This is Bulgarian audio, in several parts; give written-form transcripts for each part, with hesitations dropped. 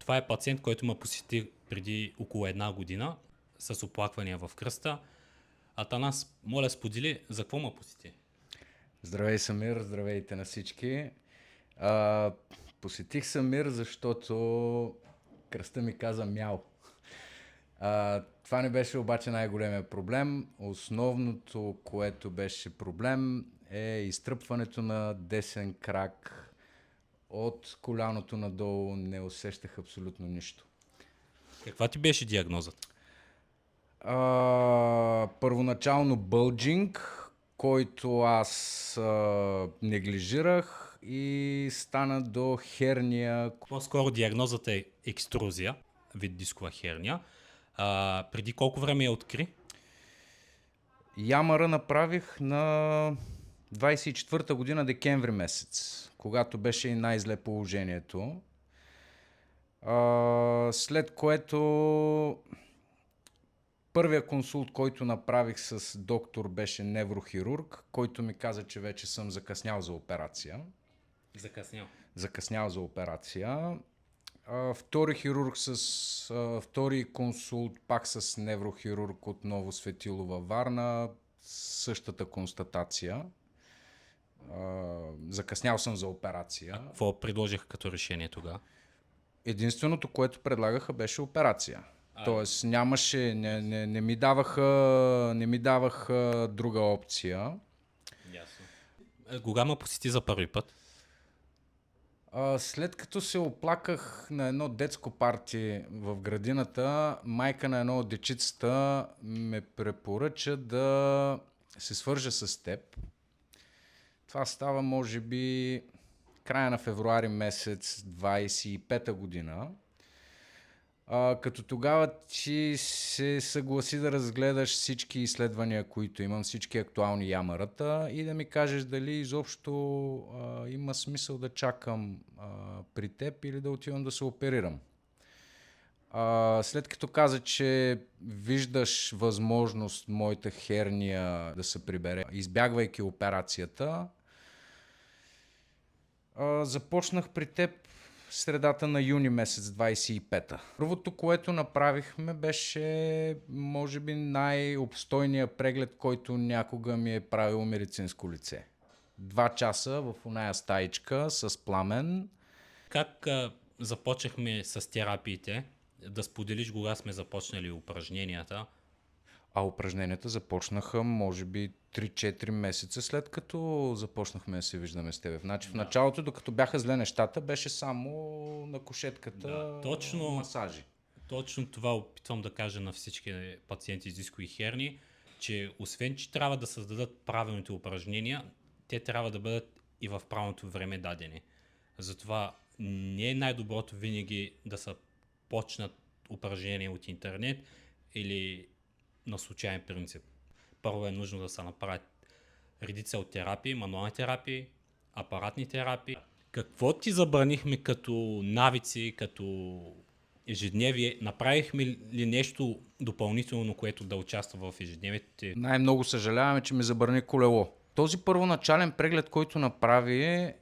Това е пациент, който ме посети преди около една година с оплаквания в кръста. Атанас, моля сподели, за какво ме посети? Здравей, Самир, здравейте на всички. А, Посетих Самир, защото кръста ми каза мяу. Това не беше обаче най-големия проблем. Основното, което беше проблем, е изтръпването на десен крак. От коляното надолу не усещах абсолютно нищо. Каква ти беше диагнозата? Първоначално бълджинг, който аз неглижирах и стана до херния. По-скоро диагнозата е екструзия, вид дискова херния. Преди колко време я откри? Ямъра направих на 24-та година декември месец, когато беше и най-зле положението. След което първия консулт, който направих с доктор, беше неврохирург, който ми каза, че вече съм закъснял за операция. Закъснял за операция. Втори консулт, пак с неврохирург, отново Светило във Варна, същата констатация. Закъснял съм за операция. Какво предложиха като решение тогава? Единственото, което предлагаха, беше операция. Тоест нямаше, не ми даваха друга опция. Ясно. Кога ме посети за първи път? След като се оплаках на едно детско парти в градината, майка на едно от дечицата ме препоръча да се свържа с теб. Това става, може би, края на февруари месец 25-та година. Като тогава ти се съгласи да разгледаш всички изследвания, които имам, всички актуални ямарата и да ми кажеш дали изобщо има смисъл да чакам при теб или да отивам да се оперирам. След като каза, че виждаш възможност моята херния да се прибере, избягвайки операцията, започнах при теб средата на юни месец 25-та. Първото, което направихме, беше може би най-обстойният преглед, който някога ми е правило медицинско лице. 2 часа в оная стаичка с Пламен. Как започнахме с терапиите? Да споделиш кога сме започнали упражненията? Упражненията започнаха, може би, 3-4 месеца след като започнахме да се виждаме с теб. Значи в началото, докато бяха зле нещата, беше само на кушетката масажи. Точно това опитвам да кажа на всички пациенти с дискови херни, че освен, че трябва да създадат правилните упражнения, те трябва да бъдат и в правилното време дадени. Затова не е най-доброто винаги да се почнат упражнения от интернет или на случайен принцип. Първо е нужно да се направят редица от терапии, мануални терапии, апаратни терапии. Какво ти забранихме като навици, като ежедневие? Направихме ли нещо допълнително, което да участва в ежедневието? Най-много съжаляваме, че ми забрани колело. Този първоначален преглед, който направи,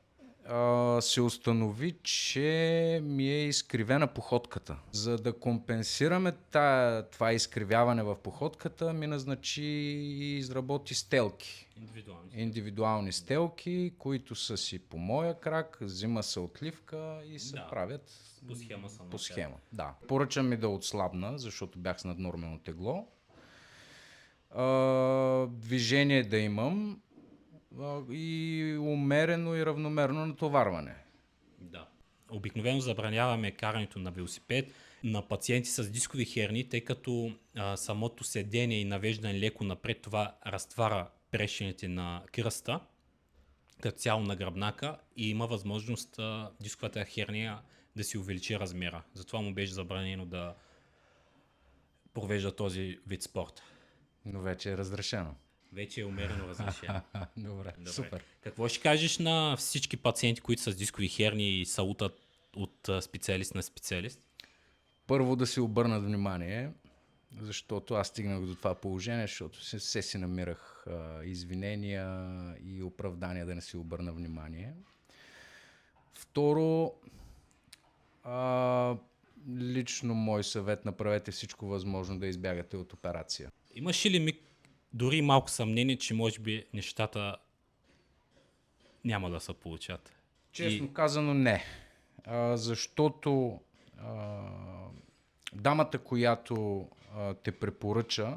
се установи, че ми е изкривена походката. За да компенсираме това изкривяване в походката, ми назначи и изработи стелки. Индивидуални стелки, които са си по моя крак, взима се отливка и се правят по схема. Да. Поръчам ми да отслабна, защото бях с наднормално тегло. Движение да имам и умерено и равномерно натоварване. Да. Обикновено забраняваме карането на велосипед на пациенти с дискови херни, тъй като самото седение и навеждане леко напред, това разтваря прешените на кръста, като цяло на гръбнака, и има възможност дисковата херния да си увеличи размера. Затова му беше забранено да провежда този вид спорт. Но вече е разрешено. Вече е умерено разрешено. Добре, супер. Какво ще кажеш на всички пациенти, които са с дискови херни и са от специалист на специалист? Първо да си обърнат внимание, защото аз стигнах до това положение, защото все си намирах извинения и оправдания да не си обърна внимание. Второ, лично мой съвет, направете всичко възможно да избягате от операция. Имаш ли дори малко съмнение, че може би нещата няма да се получат? Честно казано не. Защото дамата, която те препоръча,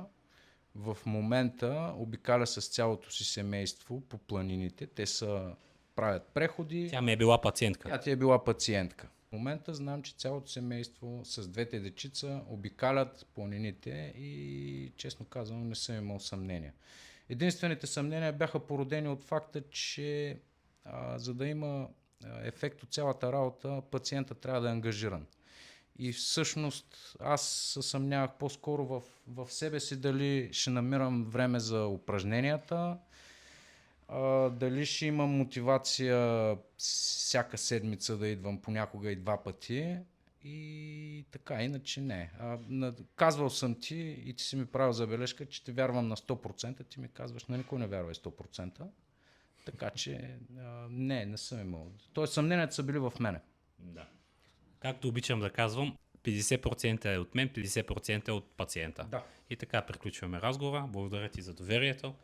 в момента обикаля с цялото си семейство по планините. Те правят преходи. Тя ми е била пациентка. Тя ти е била пациентка. В момента знам, че цялото семейство с двете дечица обикалят планините и честно казано не съм имал съмнения. Единствените съмнения бяха породени от факта, че за да има ефект от цялата работа, пациента трябва да е ангажиран. И всъщност аз се съмнявах по-скоро в себе си дали ще намирам време за упражненията, дали ще имам мотивация всяка седмица да идвам понякога и 2 пъти и така, иначе не. Казвал съм ти и ти си ми правил забележка, че ти вярвам на 100%, ти ми казваш, на никой не вярвай 100%. Така че не съм имал. Тоест съмненията са били в мене. Да. Както обичам да казвам, 50% е от мен, 50% е от пациента. Да. И така приключваме разговора. Благодаря ти за доверието.